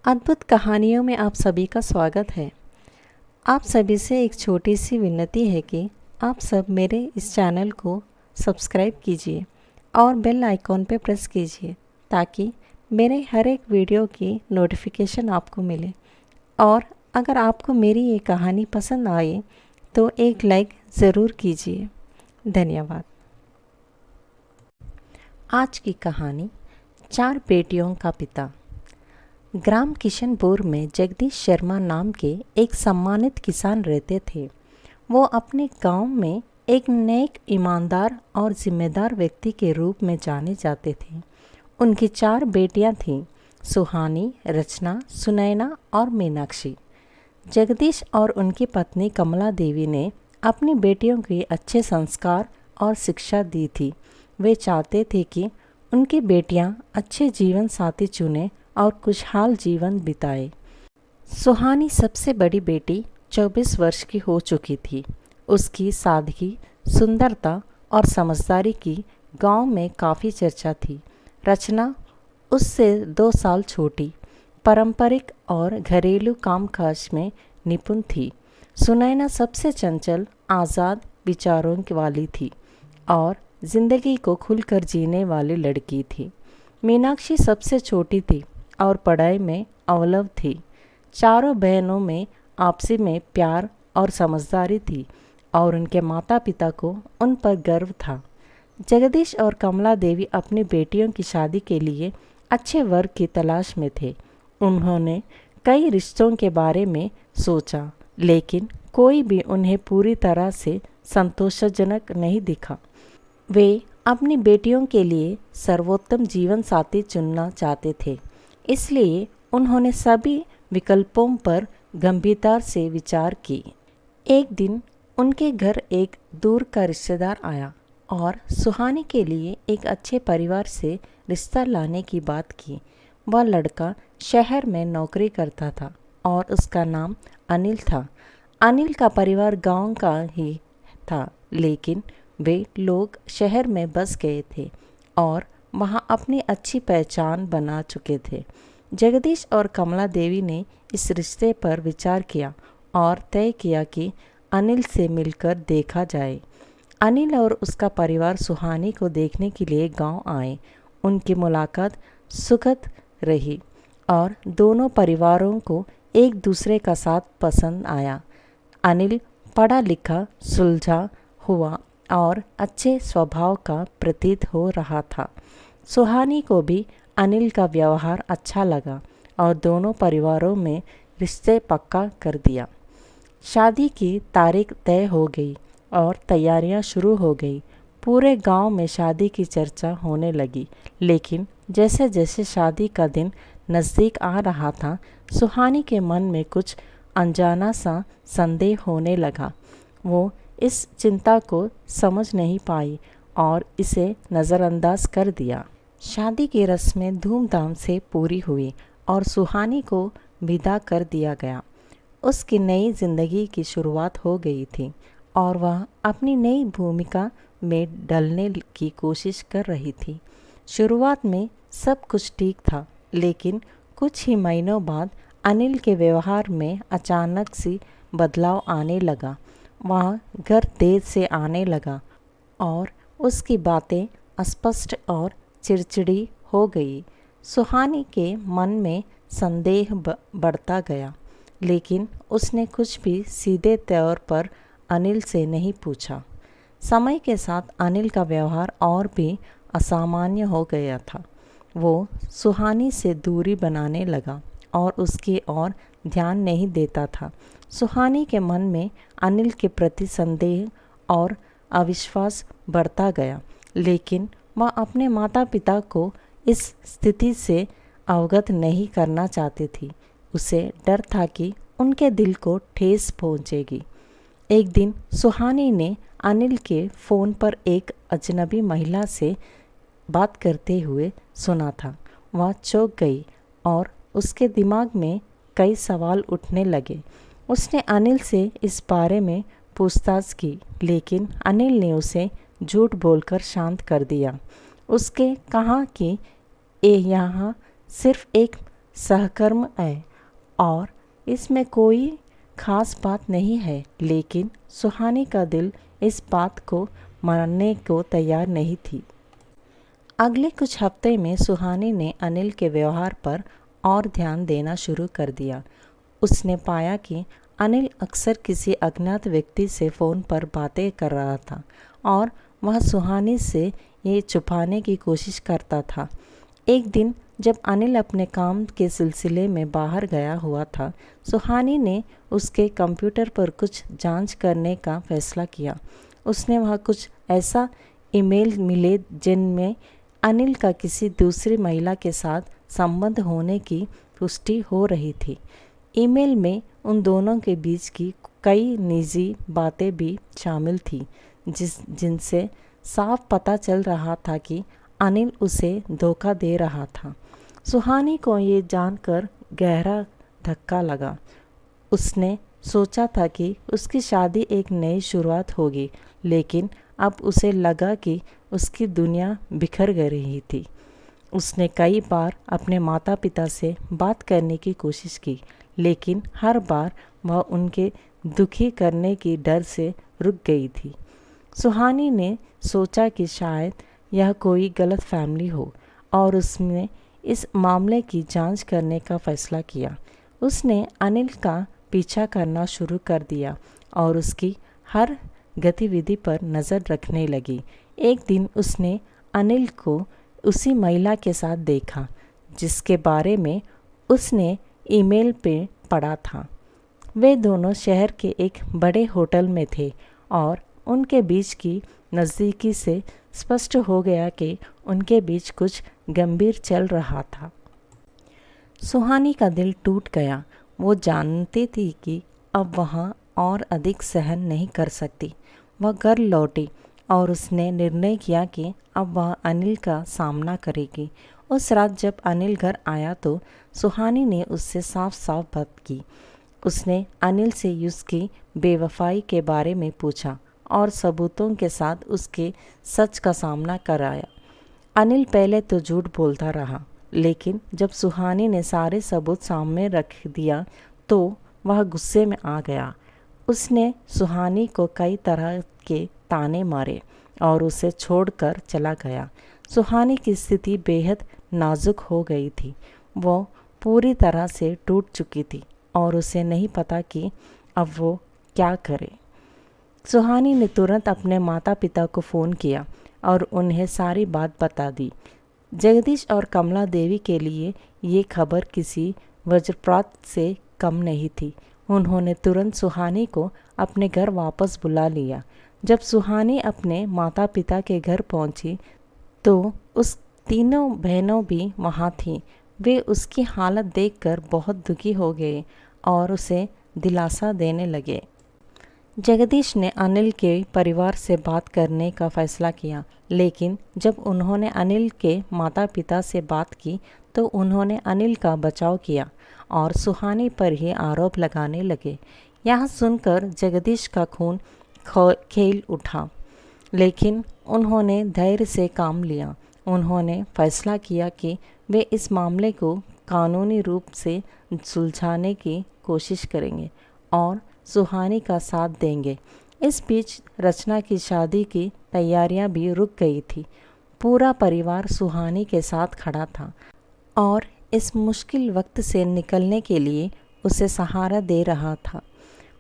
अद्भुत कहानियों में आप सभी का स्वागत है। आप सभी से एक छोटी सी विनती है कि आप सब मेरे इस चैनल को सब्सक्राइब कीजिए और बेल आइकॉन पर प्रेस कीजिए ताकि मेरे हर एक वीडियो की नोटिफिकेशन आपको मिले। और अगर आपको मेरी ये कहानी पसंद आए तो एक लाइक ज़रूर कीजिए। धन्यवाद। आज की कहानी 4 बेटियों का पिता। ग्राम किशनपुर में जगदीश शर्मा नाम के एक सम्मानित किसान रहते थे। वो अपने गांव में एक नेक, ईमानदार और जिम्मेदार व्यक्ति के रूप में जाने जाते थे। उनकी 4 बेटियां थीं, सुहानी, रचना, सुनैना और मीनाक्षी। जगदीश और उनकी पत्नी कमला देवी ने अपनी बेटियों को अच्छे संस्कार और शिक्षा दी थी। वे चाहते थे कि उनकी बेटियां अच्छे जीवन साथी चुनें और खुशहाल जीवन बिताए। सुहानी सबसे बड़ी बेटी 24 वर्ष की हो चुकी थी। उसकी सादगी, सुंदरता और समझदारी की गांव में काफ़ी चर्चा थी। रचना उससे 2 साल छोटी, पारंपरिक और घरेलू कामकाज में निपुण थी। सुनैना सबसे चंचल, आज़ाद विचारों वाली थी और ज़िंदगी को खुलकर जीने वाली लड़की थी। मीनाक्षी सबसे छोटी थी और पढ़ाई में अव्वल थी। चारों बहनों में आपसी में प्यार और समझदारी थी और उनके माता पिता को उन पर गर्व था। जगदीश और कमला देवी अपनी बेटियों की शादी के लिए अच्छे वर्ग की तलाश में थे। उन्होंने कई रिश्तों के बारे में सोचा, लेकिन कोई भी उन्हें पूरी तरह से संतोषजनक नहीं दिखा। वे अपनी बेटियों के लिए सर्वोत्तम जीवन साथी चुनना चाहते थे, इसलिए उन्होंने सभी विकल्पों पर गंभीरता से विचार की। एक दिन उनके घर एक दूर का रिश्तेदार आया और सुहानी के लिए एक अच्छे परिवार से रिश्ता लाने की बात की। वह लड़का शहर में नौकरी करता था और उसका नाम अनिल था। अनिल का परिवार गांव का ही था, लेकिन वे लोग शहर में बस गए थे और वहां अपनी अच्छी पहचान बना चुके थे। जगदीश और कमला देवी ने इस रिश्ते पर विचार किया और तय किया कि अनिल से मिलकर देखा जाए। अनिल और उसका परिवार सुहानी को देखने के लिए गांव आए। उनकी मुलाकात सुखद रही और दोनों परिवारों को एक दूसरे का साथ पसंद आया। अनिल पढ़ा लिखा, सुलझा हुआ और अच्छे स्वभाव का प्रतीत हो रहा था। सुहानी को भी अनिल का व्यवहार अच्छा लगा और दोनों परिवारों में रिश्ते पक्का कर दिया। शादी की तारीख तय हो गई और तैयारियां शुरू हो गई। पूरे गांव में शादी की चर्चा होने लगी, लेकिन जैसे जैसे शादी का दिन नज़दीक आ रहा था, सुहानी के मन में कुछ अनजाना सा संदेह होने लगा। वो इस चिंता को समझ नहीं पाई और इसे नज़रअंदाज कर दिया। शादी की रस्में धूमधाम से पूरी हुई और सुहानी को विदा कर दिया गया। उसकी नई जिंदगी की शुरुआत हो गई थी और वह अपनी नई भूमिका में ढलने की कोशिश कर रही थी। शुरुआत में सब कुछ ठीक था, लेकिन कुछ ही महीनों बाद अनिल के व्यवहार में अचानक सी बदलाव आने लगा। वह घर देर से आने लगा और उसकी बातें अस्पष्ट और चिड़चिड़ी हो गई। सुहानी के मन में संदेह बढ़ता गया, लेकिन उसने कुछ भी सीधे तौर पर अनिल से नहीं पूछा। समय के साथ अनिल का व्यवहार और भी असामान्य हो गया था। वो सुहानी से दूरी बनाने लगा और उसकी ओर ध्यान नहीं देता था। सुहानी के मन में अनिल के प्रति संदेह और अविश्वास बढ़ता गया, लेकिन वह अपने माता पिता को इस स्थिति से अवगत नहीं करना चाहती थी। उसे डर था कि उनके दिल को ठेस पहुंचेगी। एक दिन सुहानी ने अनिल के फ़ोन पर एक अजनबी महिला से बात करते हुए सुना था। वह चौंक गई और उसके दिमाग में कई सवाल उठने लगे। उसने अनिल से इस बारे में पूछताछ की, लेकिन अनिल ने उसे झूठ बोलकर शांत कर दिया। उसके कहा कि यहाँ सिर्फ एक सहकर्म है और इसमें कोई खास बात नहीं है, लेकिन सुहानी का दिल इस बात को मानने को तैयार नहीं थी। अगले कुछ हफ्ते में सुहानी ने अनिल के व्यवहार पर और ध्यान देना शुरू कर दिया। उसने पाया कि अनिल अक्सर किसी अज्ञात व्यक्ति से फ़ोन पर बातें कर रहा था और वह सुहानी से ये छुपाने की कोशिश करता था। एक दिन जब अनिल अपने काम के सिलसिले में बाहर गया हुआ था, सुहानी ने उसके कंप्यूटर पर कुछ जांच करने का फैसला किया। उसने वहाँ कुछ ऐसा ईमेल मिले जिनमें अनिल का किसी दूसरी महिला के साथ संबंध होने की पुष्टि हो रही थी। ईमेल में उन दोनों के बीच की कई निजी बातें भी शामिल थी, जिनसे साफ पता चल रहा था कि अनिल उसे धोखा दे रहा था। सुहानी को ये जानकर गहरा धक्का लगा। उसने सोचा था कि उसकी शादी एक नई शुरुआत होगी, लेकिन अब उसे लगा कि उसकी दुनिया बिखर गई रही थी। उसने कई बार अपने माता पिता से बात करने की कोशिश की, लेकिन हर बार वह उनके दुखी करने की डर से रुक गई थी। सुहानी ने सोचा कि शायद यह कोई गलत फैमिली हो और उसने इस मामले की जांच करने का फैसला किया। उसने अनिल का पीछा करना शुरू कर दिया और उसकी हर गतिविधि पर नज़र रखने लगी। एक दिन उसने अनिल को उसी महिला के साथ देखा जिसके बारे में उसने ईमेल पे पढ़ा था। वे दोनों शहर के एक बड़े होटल में थे और उनके बीच की नज़दीकी से स्पष्ट हो गया कि उनके बीच कुछ गंभीर चल रहा था। सुहानी का दिल टूट गया। वो जानती थी कि अब वहाँ और अधिक सहन नहीं कर सकती। वह घर लौटी और उसने निर्णय किया कि अब वह अनिल का सामना करेगी। उस रात जब अनिल घर आया तो सुहानी ने उससे साफ साफ बात की। उसने अनिल से उसकी बेवफाई के बारे में पूछा और सबूतों के साथ उसके सच का सामना कराया। अनिल पहले तो झूठ बोलता रहा, लेकिन जब सुहानी ने सारे सबूत सामने रख दिया तो वह गुस्से में आ गया। उसने सुहानी को कई तरह के ताने मारे और उसे छोड़कर चला गया। सुहानी की स्थिति बेहद नाजुक हो गई थी। वो पूरी तरह से टूट चुकी थी और उसे नहीं पता कि अब वो क्या करे। सुहानी ने तुरंत अपने माता पिता को फ़ोन किया और उन्हें सारी बात बता दी। जगदीश और कमला देवी के लिए ये खबर किसी वज्रपात से कम नहीं थी। उन्होंने तुरंत सुहानी को अपने घर वापस बुला लिया। जब सुहानी अपने माता पिता के घर पहुंची तो उस तीनों बहनों भी वहां थीं। वे उसकी हालत देखकर बहुत दुखी हो गए और उसे दिलासा देने लगे। जगदीश ने अनिल के परिवार से बात करने का फैसला किया, लेकिन जब उन्होंने अनिल के माता पिता से बात की तो उन्होंने अनिल का बचाव किया और सुहानी पर ही आरोप लगाने लगे। यह सुनकर जगदीश का खून खेल उठा, लेकिन उन्होंने धैर्य से काम लिया। उन्होंने फैसला किया कि वे इस मामले को कानूनी रूप से सुलझाने की कोशिश करेंगे और सुहानी का साथ देंगे। इस बीच रचना की शादी की तैयारियां भी रुक गई थी। पूरा परिवार सुहानी के साथ खड़ा था और इस मुश्किल वक्त से निकलने के लिए उसे सहारा दे रहा था।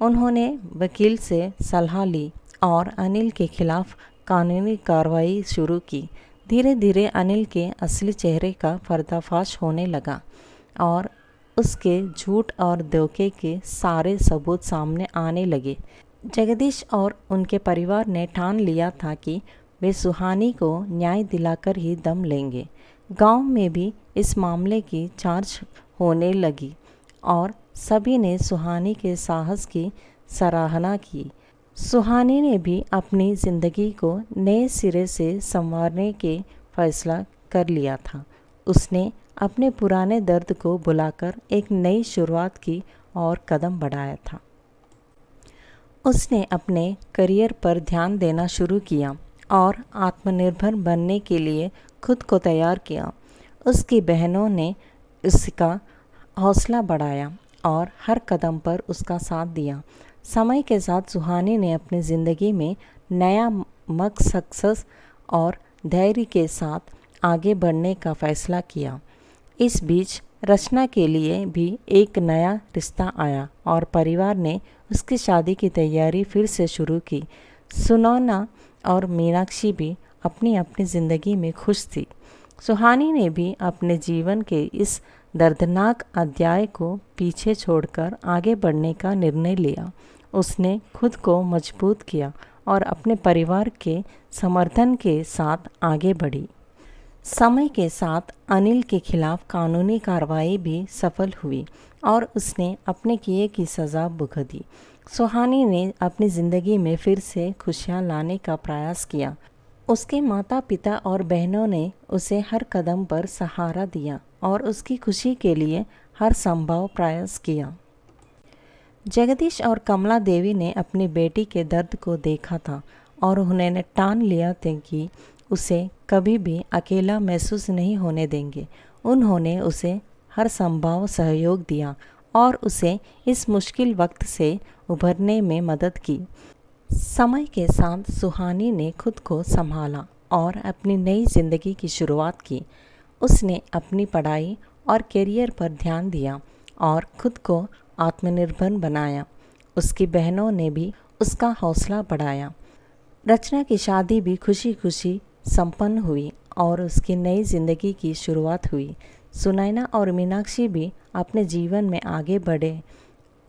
उन्होंने वकील से सलाह ली और अनिल के खिलाफ कानूनी कार्रवाई शुरू की। धीरे धीरे अनिल के असली चेहरे का पर्दाफाश होने लगा और उसके झूठ और धोखे के सारे सबूत सामने आने लगे। जगदीश और उनके परिवार ने ठान लिया था कि वे सुहानी को न्याय दिलाकर ही दम लेंगे। गांव में भी इस मामले की जांच होने लगी और सभी ने सुहानी के साहस की सराहना की। सुहानी ने भी अपनी ज़िंदगी को नए सिरे से संवारने के फैसला कर लिया था। उसने अपने पुराने दर्द को भुलाकर एक नई शुरुआत की और कदम बढ़ाया था। उसने अपने करियर पर ध्यान देना शुरू किया और आत्मनिर्भर बनने के लिए खुद को तैयार किया। उसकी बहनों ने उसका हौसला बढ़ाया और हर कदम पर उसका साथ दिया। समय के साथ सुहानी ने अपनी ज़िंदगी में नया मकसद और धैर्य के साथ आगे बढ़ने का फ़ैसला किया। इस बीच रचना के लिए भी एक नया रिश्ता आया और परिवार ने उसकी शादी की तैयारी फिर से शुरू की। सुनैना और मीनाक्षी भी अपनी अपनी ज़िंदगी में खुश थी। सुहानी ने भी अपने जीवन के इस दर्दनाक अध्याय को पीछे छोड़कर आगे बढ़ने का निर्णय लिया। उसने खुद को मजबूत किया और अपने परिवार के समर्थन के साथ आगे बढ़ी। समय के साथ अनिल के खिलाफ कानूनी कार्रवाई भी सफल हुई और उसने अपने किए की सज़ा भुगती। सुहानी ने अपनी ज़िंदगी में फिर से खुशियाँ लाने का प्रयास किया। उसके माता पिता और बहनों ने उसे हर कदम पर सहारा दिया और उसकी खुशी के लिए हर संभव प्रयास किया। जगदीश और कमला देवी ने अपनी बेटी के दर्द को देखा था और उन्होंने ठान लिया था कि उसे कभी भी अकेला महसूस नहीं होने देंगे। उन्होंने उसे हर संभव सहयोग दिया और उसे इस मुश्किल वक्त से उभरने में मदद की। समय के साथ सुहानी ने खुद को संभाला और अपनी नई ज़िंदगी की शुरुआत की। उसने अपनी पढ़ाई और करियर पर ध्यान दिया और खुद को आत्मनिर्भर बनाया। उसकी बहनों ने भी उसका हौसला बढ़ाया। रचना की शादी भी खुशी खुशी संपन्न हुई और उसकी नई ज़िंदगी की शुरुआत हुई। सुनैना और मीनाक्षी भी अपने जीवन में आगे बढ़े।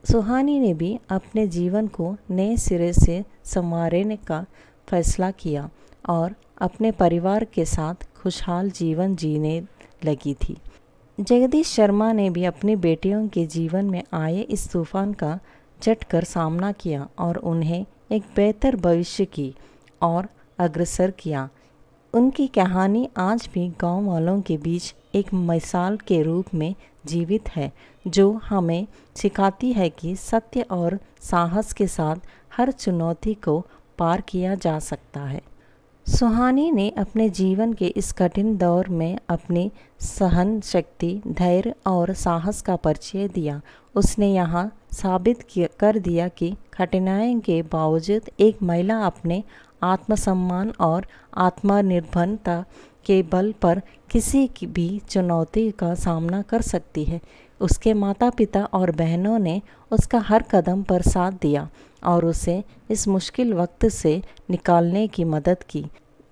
सुहानी ने भी अपने जीवन को नए सिरे से संवारने का फैसला किया और अपने परिवार के साथ खुशहाल जीवन जीने लगी थी। जगदीश शर्मा ने भी अपनी बेटियों के जीवन में आए इस तूफान का झटकर सामना किया और उन्हें एक बेहतर भविष्य की और अग्रसर किया। उनकी कहानी आज भी गांव वालों के बीच एक मिसाल के रूप में जीवित है, जो हमें सिखाती है कि सत्य और साहस के साथ हर चुनौती को पार किया जा सकता है। सुहानी ने अपने जीवन के इस कठिन दौर में अपनी सहन शक्ति, धैर्य और साहस का परिचय दिया। उसने यहाँ साबित कर दिया कि कठिनाइयों के बावजूद एक महिला अपने आत्मसम्मान और आत्मनिर्भरता के बल पर किसी की भी चुनौती का सामना कर सकती है। उसके माता पिता और बहनों ने उसका हर कदम पर साथ दिया और उसे इस मुश्किल वक्त से निकालने की मदद की।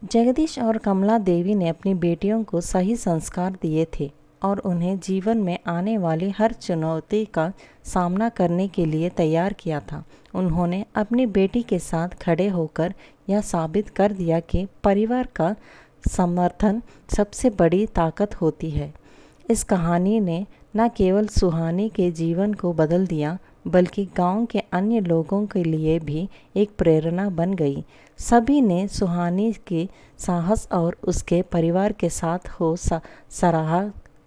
जगदीश और कमला देवी ने अपनी बेटियों को सही संस्कार दिए थे और उन्हें जीवन में आने वाली हर चुनौती का सामना करने के लिए तैयार किया था। उन्होंने अपनी बेटी के साथ खड़े होकर यह साबित कर दिया कि परिवार का समर्थन सबसे बड़ी ताकत होती है। इस कहानी ने न केवल सुहानी के जीवन को बदल दिया, बल्कि गांव के अन्य लोगों के लिए भी एक प्रेरणा बन गई। सभी ने सुहानी के साहस और उसके परिवार के साथ हो सराहा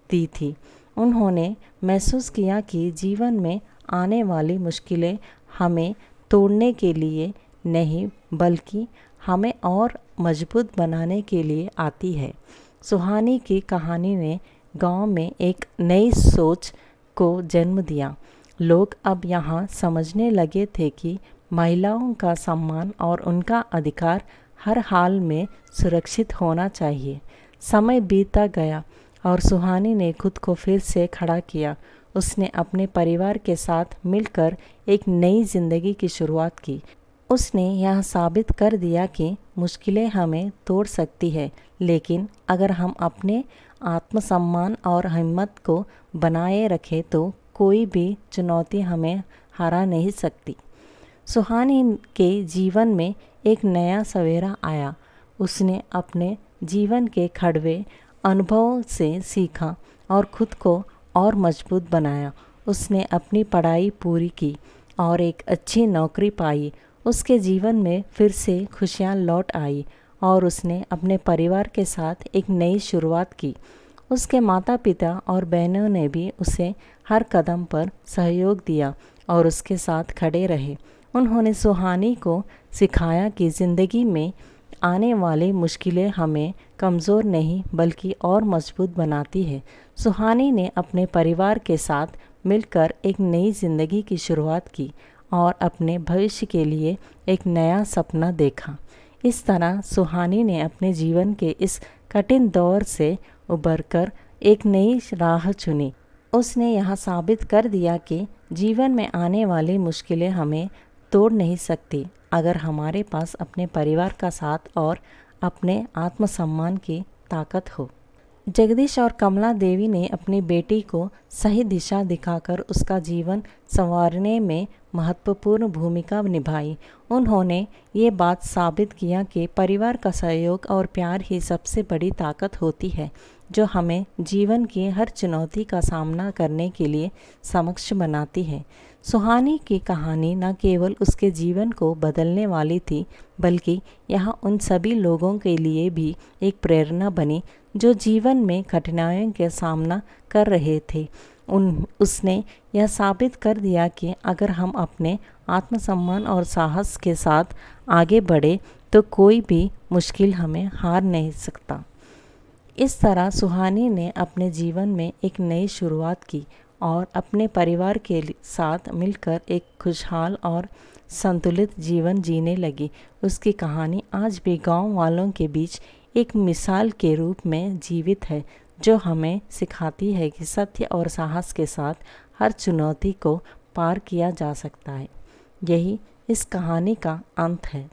दी थी। उन्होंने महसूस किया कि जीवन में आने वाली मुश्किलें हमें तोड़ने के लिए नहीं, बल्कि हमें और मजबूत बनाने के लिए आती है। सुहानी की कहानी ने गांव में एक नई सोच को जन्म दिया। लोग अब यहाँ समझने लगे थे कि महिलाओं का सम्मान और उनका अधिकार हर हाल में सुरक्षित होना चाहिए। समय बीतता गया और सुहानी ने खुद को फिर से खड़ा किया। उसने अपने परिवार के साथ मिलकर एक नई ज़िंदगी की शुरुआत की। उसने यह साबित कर दिया कि मुश्किलें हमें तोड़ सकती है, लेकिन अगर हम अपने आत्मसम्मान और हिम्मत को बनाए रखें तो कोई भी चुनौती हमें हरा नहीं सकती। सुहानी के जीवन में एक नया सवेरा आया। उसने अपने जीवन के कड़वे अनुभवों से सीखा और खुद को और मजबूत बनाया। उसने अपनी पढ़ाई पूरी की और एक अच्छी नौकरी पाई। उसके जीवन में फिर से खुशियाँ लौट आई और उसने अपने परिवार के साथ एक नई शुरुआत की। उसके माता पिता और बहनों ने भी उसे हर कदम पर सहयोग दिया और उसके साथ खड़े रहे। उन्होंने सुहानी को सिखाया कि ज़िंदगी में आने वाली मुश्किलें हमें कमज़ोर नहीं बल्कि और मजबूत बनाती है। सुहानी ने अपने परिवार के साथ मिलकर एक नई ज़िंदगी की शुरुआत की और अपने भविष्य के लिए एक नया सपना देखा। इस तरह सुहानी ने अपने जीवन के इस कठिन दौर से उबरकर एक नई राह चुनी। उसने यह साबित कर दिया कि जीवन में आने वाली मुश्किलें हमें तोड़ नहीं सकती अगर हमारे पास अपने परिवार का साथ और अपने आत्मसम्मान की ताकत हो। जगदीश और कमला देवी ने अपनी बेटी को सही दिशा दिखाकर उसका जीवन संवारने में महत्वपूर्ण भूमिका निभाई। उन्होंने ये बात साबित किया कि परिवार का सहयोग और प्यार ही सबसे बड़ी ताकत होती है, जो हमें जीवन की हर चुनौती का सामना करने के लिए सक्षम बनाती है। सुहानी की कहानी न केवल उसके जीवन को बदलने वाली थी, बल्कि यह उन सभी लोगों के लिए भी एक प्रेरणा बनी जो जीवन में कठिनाइयों का सामना कर रहे थे। उसने यह साबित कर दिया कि अगर हम अपने आत्मसम्मान और साहस के साथ आगे बढ़े तो कोई भी मुश्किल हमें हार नहीं सकता। इस तरह सुहानी ने अपने जीवन में एक नई शुरुआत की और अपने परिवार के साथ मिलकर एक खुशहाल और संतुलित जीवन जीने लगी। उसकी कहानी आज भी गांव वालों के बीच एक मिसाल के रूप में जीवित है, जो हमें सिखाती है कि सत्य और साहस के साथ हर चुनौती को पार किया जा सकता है। यही इस कहानी का अंत है।